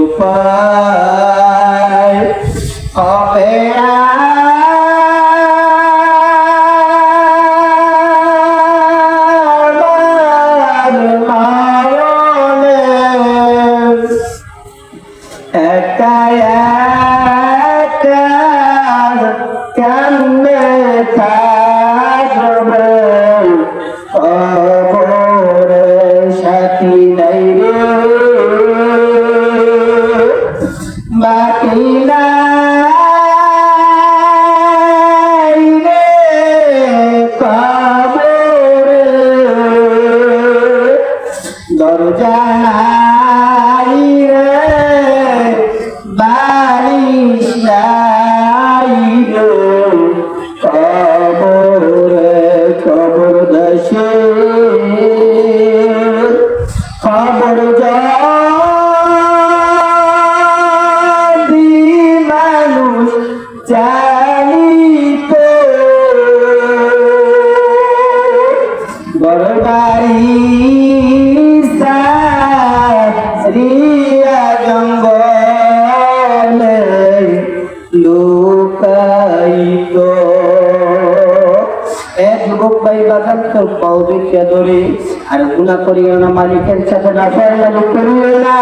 উপায় হবে আমার মায়নে একা একা কেমনে থাকবে কবরে সাথী নাই রে বাকি নাই রে কবরে দরজা নাই রে বারিশ নাই রে কবরে কবর দেশে খবর যদি মানুষ জানিত বড় বাড়ি সারিয়া জঙ্গলে লুকাইত যুবক ভাই বাগান তোর পাও দেখিয়া ধরে আর গুণা করিও না মালিকের সাথে নাফরমানি করিও না।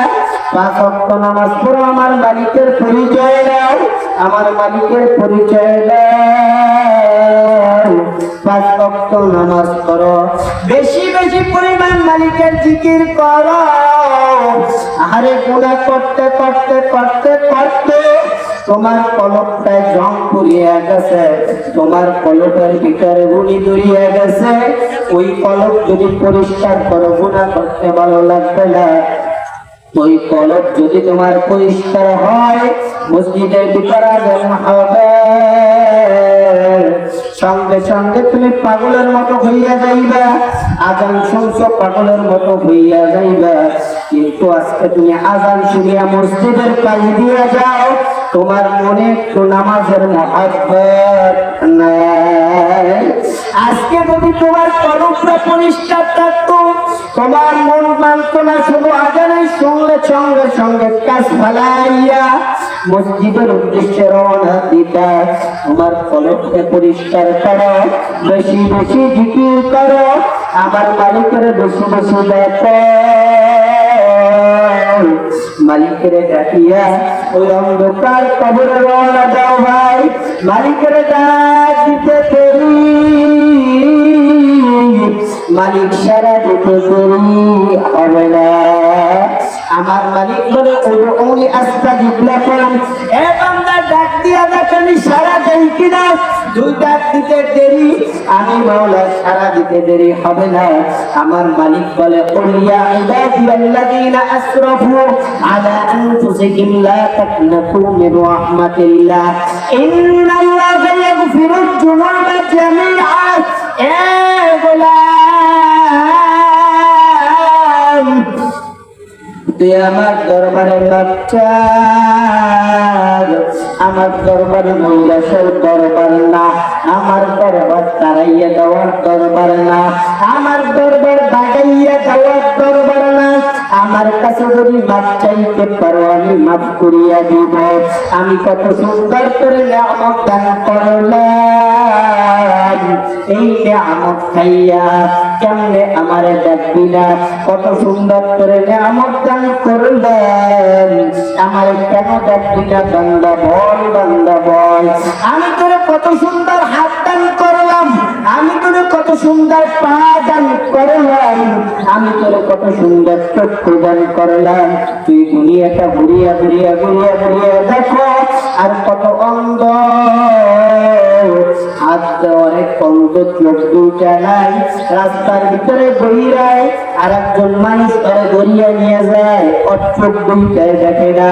5 ওয়াক্ত নামাজ পড়ো, আমার মালিকের পরিচয় দাও, আমার মালিকের পরিচয় দাও। 5 ওয়াক্ত নামাজ পড়ো, বেশি বেশি পরিমাণ মালিকের জিকির করো। আরে গুণা করতে করতে করতে করতে তোমার কলবটায় জং পড়িয়া গেছে, তোমার কলবের ভিতরে গুণি দড়িয়ে গেছে। ওই কলব যদি পরিষ্কার করো, গুনাহ করতে ভালো লাগবে না। ওই কলব যদি তোমার পরিষ্কার হয়, মসজিদের ভিতরে আযান হবে, সঙ্গে সঙ্গে তুমি পাগলের মতো হইয়া যাইবা। আযান শুনছো, পাগলের মতো হইয়া যাইবা। কিন্তু আজকে তুমি আযান শুনিয়া মসজিদের পাশ দিয়া যাও, তোমার মনে একটু নামাজের মহব্বত নাই। আজকে যদি তোমার কলবটা পরিষ্কার থাকতো, তোমার মন মানত না শুধু আজানের সঙ্গে সঙ্গে সঙ্গে কাজ ফেলাইয়া মসজিদের উদ্দেশ্যে রওনা দিতা। তোমার কলবকে পরিষ্কার করো, বেশি বেশি জিকির করো, আমার মালিকের বেশি বেশি দেখো। মালিকের ডাকিয়া ওই অন্ধকার কবরে রওনা দাও ভাই। মালিকের ডাক দিতে দেরি, মালিক সারা দিতে দেরি হবে না। আমার মালিক বলে উনি আস্তাজিব লাকুম, এ বান্দা ডাক দিয়া দেখ আমি সারা দেই কিনা। 2 ডাক দিতে দেরি, আমি মাওলা সারা দিতে দেরি হবে না। আমার মালিক বলে কুল ইয়া ইবাদিয়াল্লাযীনা আসরাফু আলা আনফুসিহিম লা তাকনাতু মির রাহমাতিল্লাহ ইন্নাল্লাহা ইয়াগফিরুয যুনুবা জামিআ। এ গোলাম, তুই আমার দরবারে বাচ্চা, আমার দরবার মহিলাসের দরবার না, আমার দরবার তারাইয়া দেওয়ার দরবার না, আমার দরবার বাগাইয়া দেওয়ার দরবার না। আমার কাছে যদি মাপ চাইতে পারো, আমি মাফ করিয়া দিব। আমি কত সুন্দর করে নিয়ামত দান করলাম, এই নিয়ামত খাইয়া কেমনে আমারে ডাকবি না? কত সুন্দর করে নিয়ামত দান করলেন, আমারে কেন ডাকবি না? বান্দা বল, বান্দা বল। আমি তোরে কত সুন্দর হাত দান করলাম, আমি তোরে কত সুন্দর পা দান করলাম, আমি তোরে কত সুন্দর চক্ষু দান করলাম। তুই দুনিয়াটা ঘুরিয়া ঘুরিয়া ঘুরিয়া ঘুরিয়া দেখো, আর কত অন্ধ, হাত অনেক অন্ধ, চোখ দুইটা নাই, রাস্তার ভিতরে ঘুরিয়ায় আর একজন মানুষ তারা গড়িয়া নিয়ে যায়, চোখ দুইটায় দেখে না।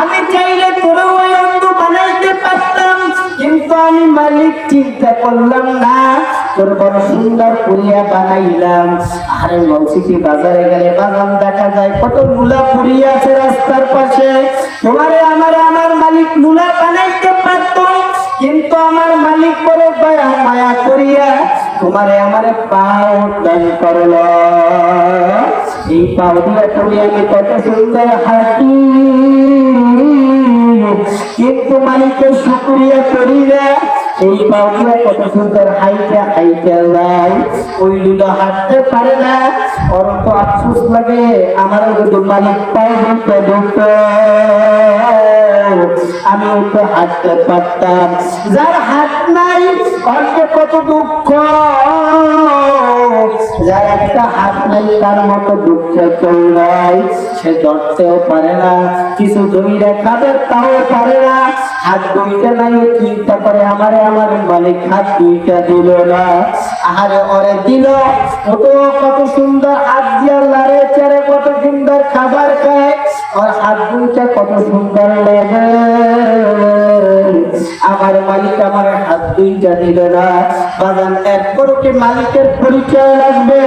আমি চাইলে তোরে ওই অন্ধ বানাইতে পারতাম, কিন্তু আমি মালিক চিন্তা করলাম না, তোর বড় সুন্দর পুরিয়া বানাইলাম। আরে মৌসিকি বাজারে গেলে বাগান দেখা যায়, কত লুলা পুরি আছে রাস্তার পাশে। তোমারে আমার মালিক লুলা বানাইতে পারত, কিন্তু আমার মালিক বড় দয়া মায়া করিয়া তোমারে আমারে পাও দান করল। এই পাও দিয়ে তুমি আমি কত সুন্দর হাঁটি, কিন্তু মালিকের শুকরিয়া করি না। এই পাও দিয়ে কত সুন্দর হাইটা হাইটা যায়, ওই দুটো হাঁটতে পারে না। ওর তো আফসোস লাগে, আমার যদি মালিক পাও দিতে দিত আমি তো হাঁটতে পারতাম। যার হাত নাই অল্প কত দুঃখ, যার একটা হাত নাই তার মতো দুঃখ কেউ নাই। সে ধরতেও পারে না, কিছু ধরে খাবে তাও পারে না। হাত দুইটা নাই, চিন্তা করে আমার মালিক হাত দুইটা দিল না। আহারে ওরে দিল, কত সুন্দর হাত দিয়ে লাড়ে চারে, কত সুন্দর খাবার খায়, আর হাত দুইটা কত সুন্দর লাগে। আমার মালিক আমার হাত দুইটা দিল না। বাগান এক করতে মালিকের পরিচয় লাগবে।